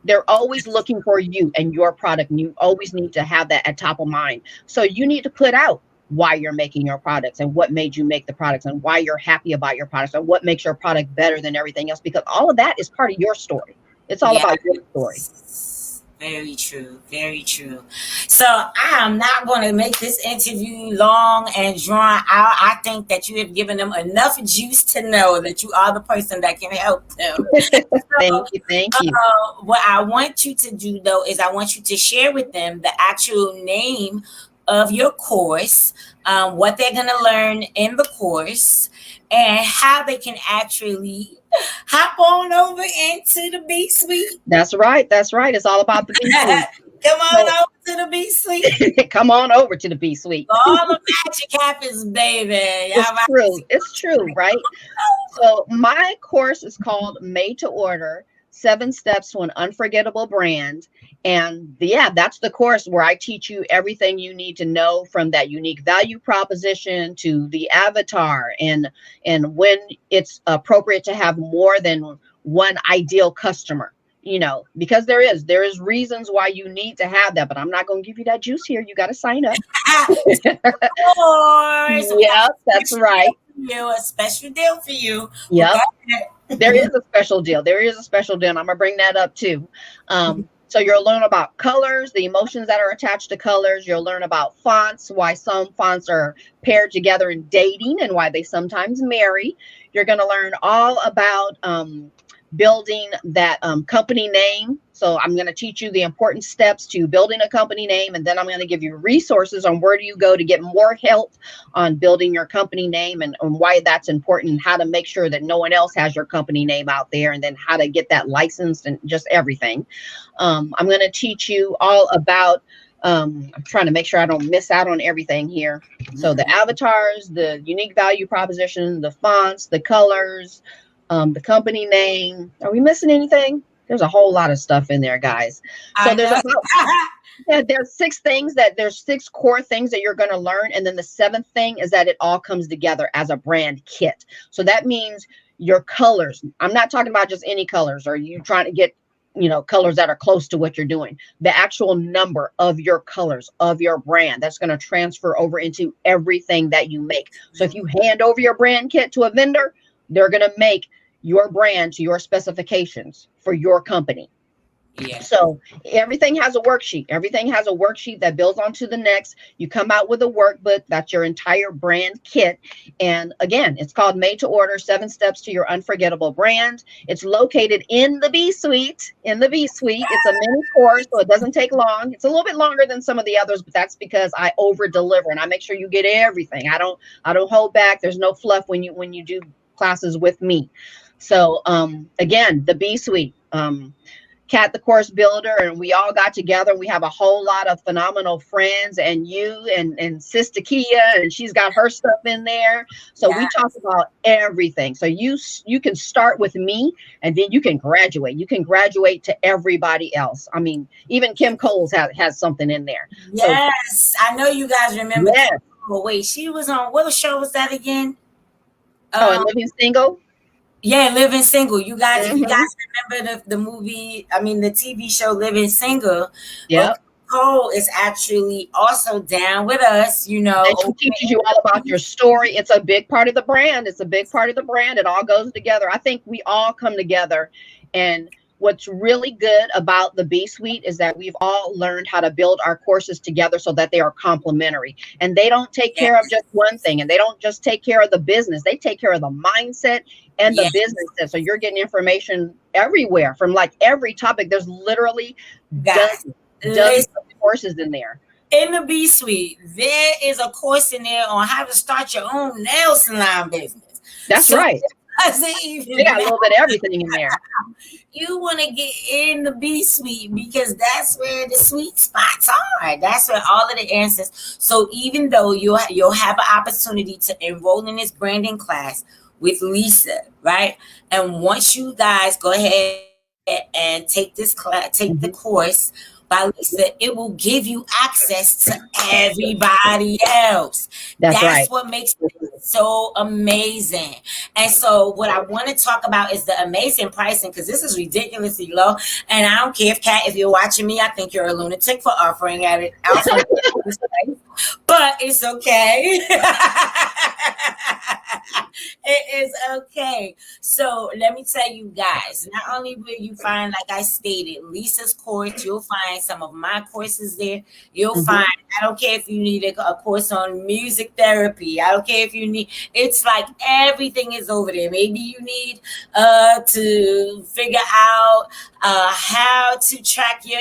They're always looking for you and your product. And you always need to have that at top of mind. So you need to put out why you're making your products and what made you make the products and why you're happy about your products and what makes your product better than everything else, because all of that is part of your story. It's all about your story. Yes, very true, very true. So I am not going to make this interview long and drawn out. I think that you have given them enough juice to know that you are the person that can help them. So, Thank you. Thank you. what I want you to do though is I want you to share with them the actual name of your course, what they're going to learn in the course, and how they can actually hop on over into the B suite. That's right. That's right. It's all about the B suite. Come on So over to the B suite. come on over to the B suite. All the magic happens, baby. It's All right. true. It's true, right? So my course is called Made to Order: 7 Steps to an Unforgettable Brand. And yeah, that's the course where I teach you everything you need to know, from that unique value proposition to the avatar, and when it's appropriate to have more than one ideal customer. You know, because there is reasons why you need to have that, but I'm not going to give you that juice here. You got to sign up. Of course, we got Yep, that's right. a special deal for you. Well, Yep. There is a special deal. There is a special deal. And I'm gonna bring that up too. So you'll learn about colors, the emotions that are attached to colors. You'll learn about fonts, why some fonts are paired together in dating and why they sometimes marry. You're going to learn all about building that company name. So I'm going to teach you the important steps to building a company name, and then I'm going to give you resources on where do you go to get more help on building your company name, and why that's important, and how to make sure that no one else has your company name out there, and then how to get that licensed and just everything. I'm going to teach you all about, I'm trying to make sure I don't miss out on everything here. So the avatars, the unique value proposition, the fonts, the colors, the company name. Are we missing anything? There's a whole lot of stuff in there, guys. So I there's know. about, yeah, there's 6 core things that you're going to learn. And then the 7th thing is that it all comes together as a brand kit. So that means your colors. I'm not talking about just any colors, or you trying to get, colors that are close to what you're doing. The actual number of your colors of your brand that's going to transfer over into everything that you make. So if you hand over your brand kit to a vendor, they're going to make your brand to your specifications for your company. Yeah. So everything has a worksheet. Everything has a worksheet that builds onto the next. You come out with a workbook. That's your entire brand kit. And again, it's called Made to Order, 7 Steps to Your Unforgettable Brand. It's located in the B Suite. In the B Suite. It's a mini course, so it doesn't take long. It's a little bit longer than some of the others, but that's because I over deliver and I make sure you get everything. I don't hold back. There's no fluff when you do classes with me. So again, the B Suite. Kat, the course builder, and we all got together. We have a whole lot of phenomenal friends, and you and Sis Takiyah, and she's got her stuff in there. So we talk about everything. So you can start with me, and then you can graduate. You can graduate to everybody else. I mean, even Kim Coles has something in there. Yes, I know you guys remember. Yes. Oh, wait, she was on, what show was that again? Oh, and Living Single. Yeah, Living Single. You guys, if you Mm-hmm. guys remember the movie, I mean the TV show Living Single, well, Yep. Cole is actually also down with us, And she over teaches you all about your story. It's a big part of the brand. It's a big part of the brand. It all goes together. I think we all come together. And what's really good about the B Suite is that we've all learned how to build our courses together so that they are complementary. And they don't take yeah, care of just one thing. And they don't just take care of the business. They take care of the mindset and the yeah, business. So you're getting information everywhere from like every topic. There's literally guys. dozens of courses in there. In the B Suite, there is a course in there on how to start your own nail salon business. That's So right. doesn't They even got a matter. little bit of everything in there. You want to get in the B Suite because that's where the sweet spots are. That's where all of the answers. So even though you'll have an opportunity to enroll in this branding class with Leesa, right? And once you guys go ahead and take this class, take the Mhm. course by Leesa, it will give you access to everybody else. That's That's right. what makes it so amazing. And so, what I want to talk about is the amazing pricing because this is ridiculously low. And I don't care if Kat, if you're watching me, I think you're a lunatic for offering at it, offering this price, but it's okay. It is okay. So let me tell you guys, not only will you find, like I stated, Lisa's course, you'll find some of my courses there. You'll Mhm. find, I don't care if you need a course on music therapy. I don't care if you need, it's like everything is over there. Maybe you need to figure out how to track your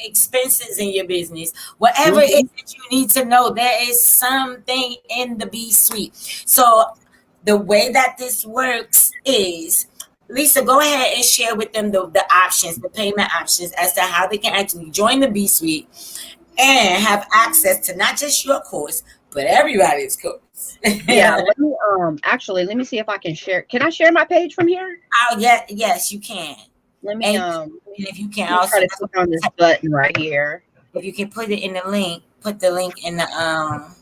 expenses in your business. Whatever it is Mhm. that you need to know, there is something in the B Suite. So the way that this works is, Lisa, go ahead and share with them the options, the payment options as to how they can actually join the B Suite and have access to not just your course, but everybody's course. Yeah, Oh, let me actually let me see if I can share. Can I share my page from here? yeah, yes, you can. Let me And if you can let me try also, to click on this button right here. if you can put it in the link, put the link in the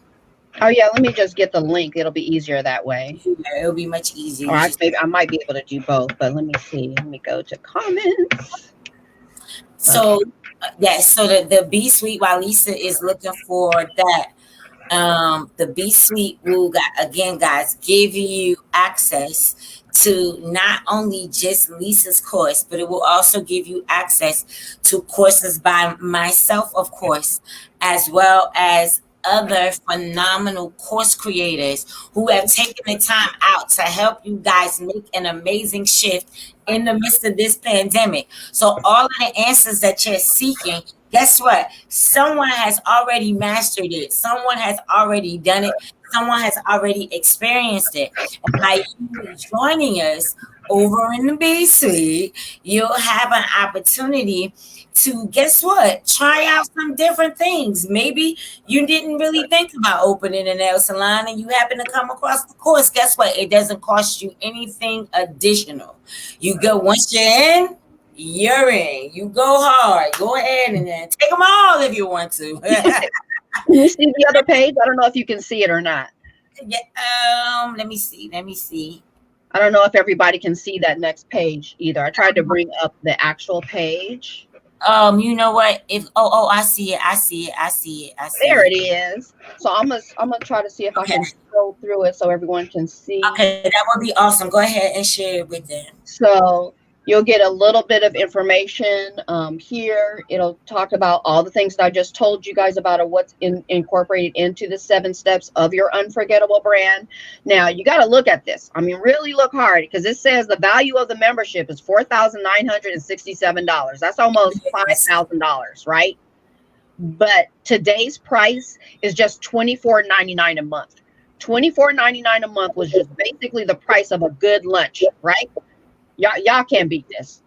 Oh yeah, let me just get the link. It'll be easier that way. yeah, it'll be much easier. Or You I, just maybe I might be able to do both, but let me see. Let me go to comments. so Okay. yes, so the B Suite while Lisa is looking for that. The B Suite will again, guys, give you access to not only just Lisa's course, but it will also give you access to courses by myself, of course, as well as other phenomenal course creators who have taken the time out to help you guys make an amazing shift in the midst of this pandemic. So all of the answers that you're seeking, guess what? Someone has already mastered it. Someone has already done it. Someone has already experienced it. And by you joining us over in the B Suite, you'll have an opportunity to, guess what? Try out some different things. Maybe you didn't really think about opening a nail salon and you happen to come across the course. Guess what? It doesn't cost you anything additional. You go, once you're in, you're in. You go hard. Go ahead and then take them all if you want to. Can you see the other page? I don't know if you can see it or not. Yeah, let me see. Let me see. I don't know if everybody can see that next page either. I tried to bring up the actual page. You know what? If I see it. I see it. I see it. I see There it. it is. So I'm gonna try to see if I Okay. can scroll through it so everyone can see. Okay, that would be awesome. Go ahead and share it with them. So you'll get a little bit of information here. It'll talk about all the things that I just told you guys about, or what's incorporated into the 7 steps of your unforgettable brand. Now you got to look at this. I mean, really look hard, because it says the value of the membership is $4,967. That's almost $5,000, right? But today's price is just $24.99 a month. $24.99 a month was just basically the price of a good lunch, right? Y'all can't beat this.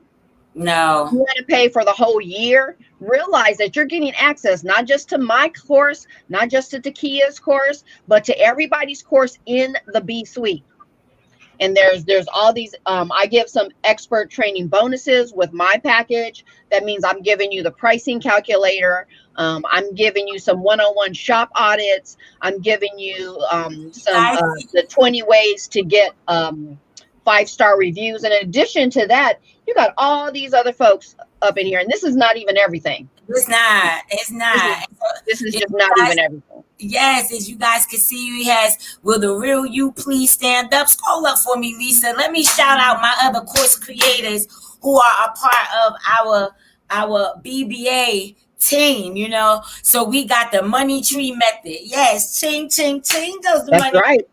No. You want to pay for the whole year? Realize that you're getting access not just to my course, not just to Takiyah's course, but to everybody's course in the B Suite. And there's all these. I give some expert training bonuses with my package. That means I'm giving you the pricing calculator. I'm giving you some one-on-one shop audits. I'm giving you the 20 ways to get 5-star reviews. And in addition to that, you got all these other folks up in here, and this is not even everything. It's not. It's not. This is just not even everything. Yes, as you guys can see, he has, will the real you please stand up? Scroll up for me, Leesa. Let me shout out my other course creators who are a part of our BBA team, you know. So we got the money tree method. Yes, ching, ching, ching goes the That's money. right.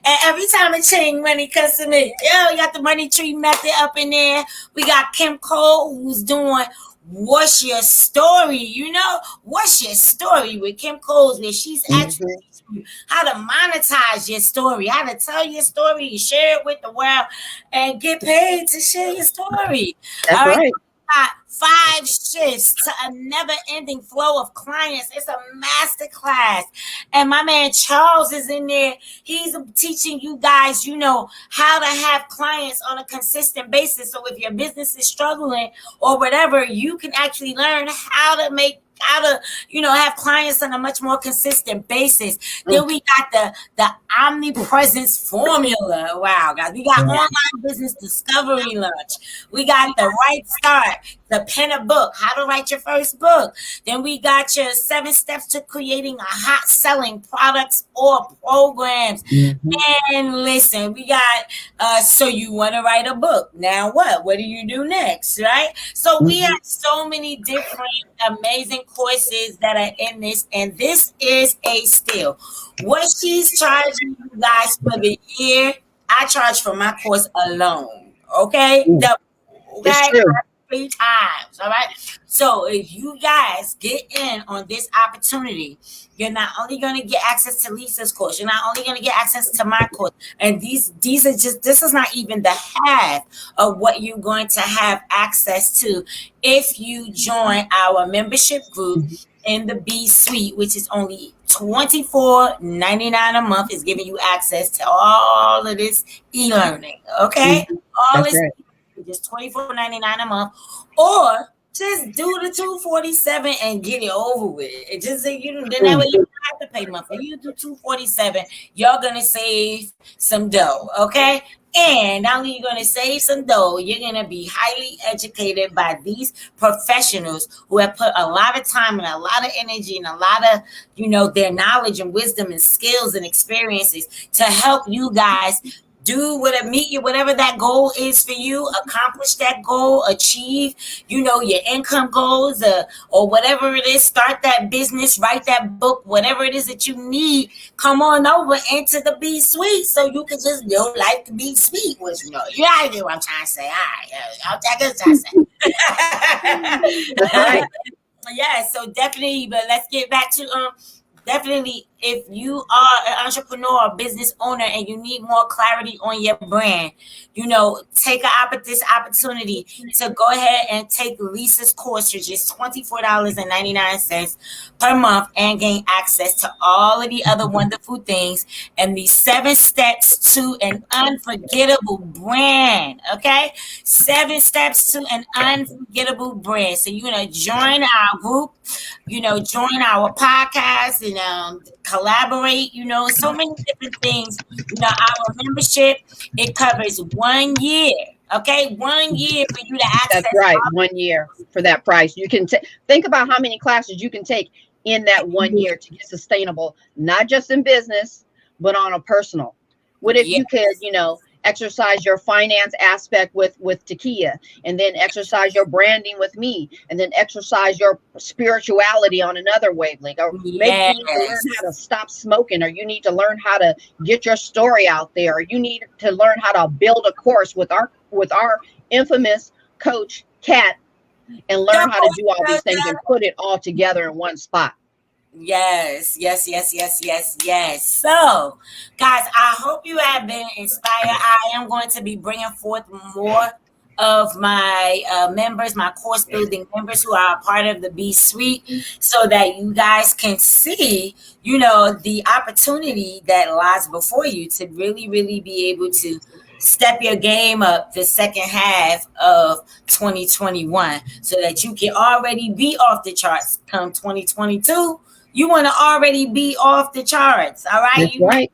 And every time a ching money comes to me, you got the money tree method up in there. We got Kim Cole, who's doing What's Your Story? You know, What's Your Story with Kim Cole's, where she's actually teaching you how to monetize your story, how to tell your story, share it with the world, and get paid to share your story. That's all right. 5 shifts to a never-ending flow of clients. It's a master class. And my man Charles is in there. He's teaching you guys, you know, how to have clients on a consistent basis. So if your business is struggling or whatever, you can actually learn how to have clients on a much more consistent basis. Then we got the omnipresence formula. Wow, guys. We got online business discovery lunch. We got the right start, the pen a book, how to write your first book. Then we got your 7 steps to creating a hot selling products or programs. And listen, we got so you want to write a book. Now what? What do you do next? Right? So we have so many different amazing courses that are in this, and this is a steal. What she's charging you guys for the year, I charge for my course alone. Okay? Okay? 3 times. All right. So if you guys get in on this opportunity, you're not only going to get access to Leesa's course, you're not only going to get access to my course, and these are just, this is not even the half of what you're going to have access to if you join our membership group in the B Suite, which is only $24.99 a month, is giving you access to all of this e-learning. Okay, all this. Just $24.99 a month, or just do the $247 and get it over with. It just say then that way you don't have to pay monthly. You do $247, you're gonna save some dough, okay? And not only you're gonna save some dough, you're gonna be highly educated by these professionals who have put a lot of time and a lot of energy and a lot of their knowledge and wisdom and skills and experiences to help you guys do whatever that goal is for you, accomplish that goal, achieve, your income goals, or whatever it is, start that business, write that book, whatever it is that you need, come on over into the Be Sweet so you can just live life to be sweet, which, you idea what I'm trying to say. All right, I'm trying to That's say. right. Yeah, so definitely, but let's get back to definitely, if you are an entrepreneur or business owner and you need more clarity on your brand, take this opportunity to go ahead and take Leesa's course for just $24.99 per month and gain access to all of the other wonderful things and the 7 steps to an unforgettable brand. Okay, 7 steps to an unforgettable brand. So you're gonna join our group, join our podcast and collaborate, so many different things. Our membership, it covers 1 year. Okay, 1 year for you to That's access right. 1 year for that price. You can think about how many classes you can take in that one all. year to get sustainable, not just in business, but on a personal. What if Yeah, you could, exercise your finance aspect with Takiyah, and then exercise your branding with me, and then exercise your spirituality on another wavelength? Or maybe you need to learn how to yes. stop smoking, or you need to learn how to get your story out there, or you need to learn how to build a course with our infamous coach Kat, and learn how to do all these things and put it all together in one spot. Yes, yes, yes, yes, yes, yes. So, guys, I hope you have been inspired. I am going to be bringing forth more of my members, my course building members who are a part of the B Suite, so that you guys can see, the opportunity that lies before you to really, really be able to step your game up the second half of 2021 so that you can already be off the charts come 2022. You want to already be off the charts, all right? That's right.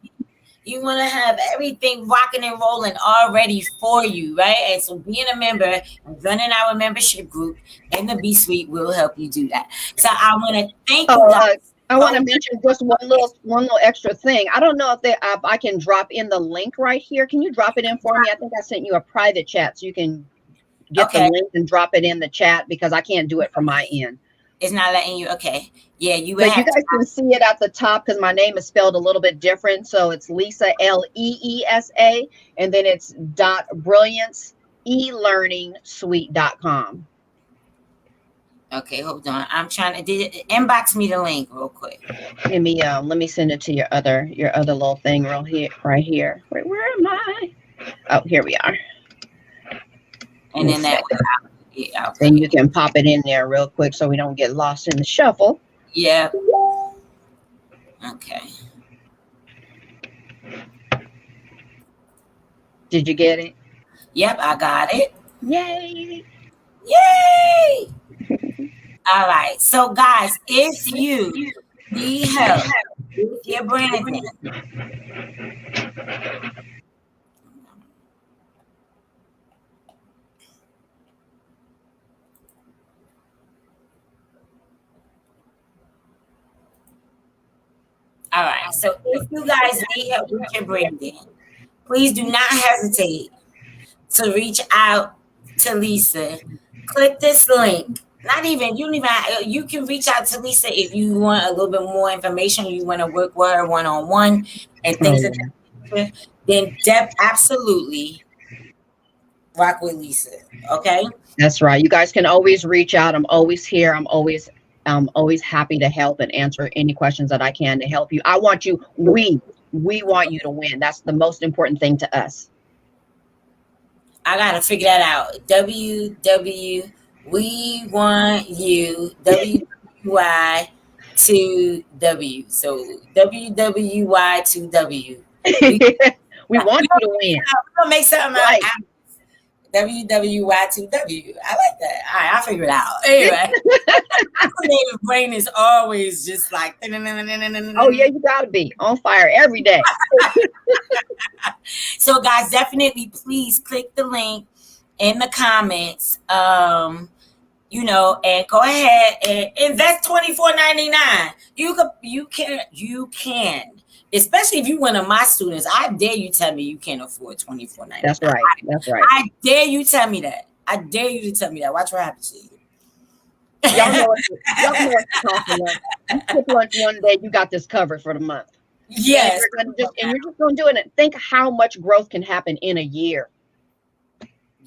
You want to have everything rocking and rolling already for you, right? And so being a member and running our membership group in the B Suite will help you do that. So I want to thank you Oh, guys. I want to So mention just one little extra thing. I don't know if I can drop in the link right here. Can you drop it in for me? I think I sent you a private chat, so you can get the okay, link and drop it in the chat, because I can't do it from my end. it's not letting you. Okay, yeah, you would But you have to. guys can see it at the top, because my name is spelled a little bit different. So it's Leesa, Leesa, and then it's .brilliance elearningsuite.com. Okay, hold on. I'm trying to inbox me the link real quick, Let me send it to your other little thing right here. Where am I? Oh, here we are. Let and me then see. that way I'll put Then it. you can pop it in there real quick so we don't get lost in the shuffle. Yeah. Okay. Did you get it? Yep, I got it. Yay! Yay! All right. So, guys, if you need help with your branding, all right. So, if you guys need help with your branding, please do not hesitate to reach out to Leesa. Click this link. Not even you don't even you can reach out to Leesa if you want a little bit more information. You want to work with her one on one and Oh things of yeah, that nature. Then absolutely rock with Leesa. Okay. that's right. You guys can always reach out. I'm always here. I'm always happy to help and answer any questions that I can to help you. I want you. We want you to win. That's the most important thing to us. I gotta figure that out. We want you. WWY to W. So WWY to W. We We want you to win. we're gonna make something out. Right. WWY to W. I like that. All right, I'll figure it out. Anyway, my creative brain is always just like. Oh yeah, you gotta be on fire every day. So, guys, definitely please click the link in the comments. And go ahead and invest $24.99. You can Especially if you one of my students, I dare you tell me you can't afford That's $24.99. right. That's right. I dare you tell me that. I dare you to tell me that. Watch what happens to you. Y'all know it's cost of lunch. You skip lunch one day, you got this covered for the month. And Yes. you're just gonna do it. And think how much growth can happen in a year.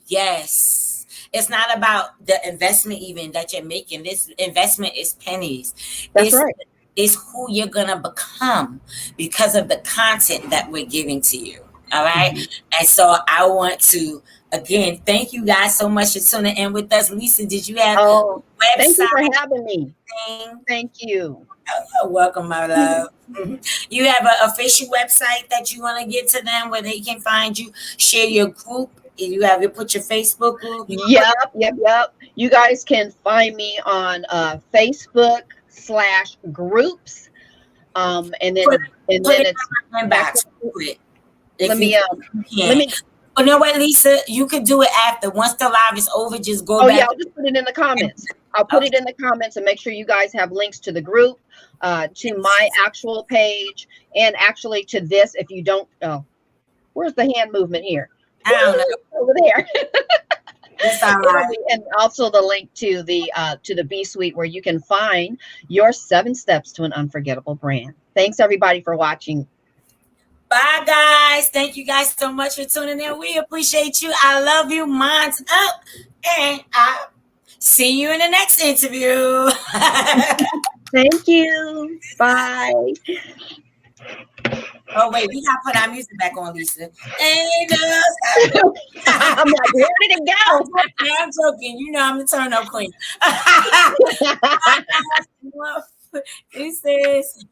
Yes. It's not about the investment even that you're making. This investment is pennies. That's It's right. it's who you're gonna become because of the content that we're giving to you. All right. Mhm. And so I want to again thank you guys so much for tuning in with us. Leesa, did you have Oh, thank you website for having me. thing? Thank you. You're welcome, my love. You have an official website that you want to get to them where they can find you, share your group. You have you put your Facebook group. You can put Yep. You guys can find me on Facebook/groups. And put, put then it it's in my back. inbox. Put it Let if you me let can. me. But you know what, Lisa? You could do it after. Once the live is over, just go Oh yeah, back. I'll just put it in the comments. I'll put Okay. it in the comments and make sure you guys have links to the group, to my actual page, and actually to this. If you don't, oh, where's the hand movement here? I don't know. Over there. It's all It'll right. be, and also the link to the B Suite where you can find your 7 steps to an unforgettable brand. Thanks everybody for watching. Bye, guys. Thank you guys so much for tuning in. We appreciate you. I love you. Mine's up. And I'll see you in the next interview. Thank you. Bye. Oh, wait. We got to put our music back on, Lisa. And, I'm like, where did it go? I'm joking. You know I'm the turn up queen. Bye, guys. Deuces.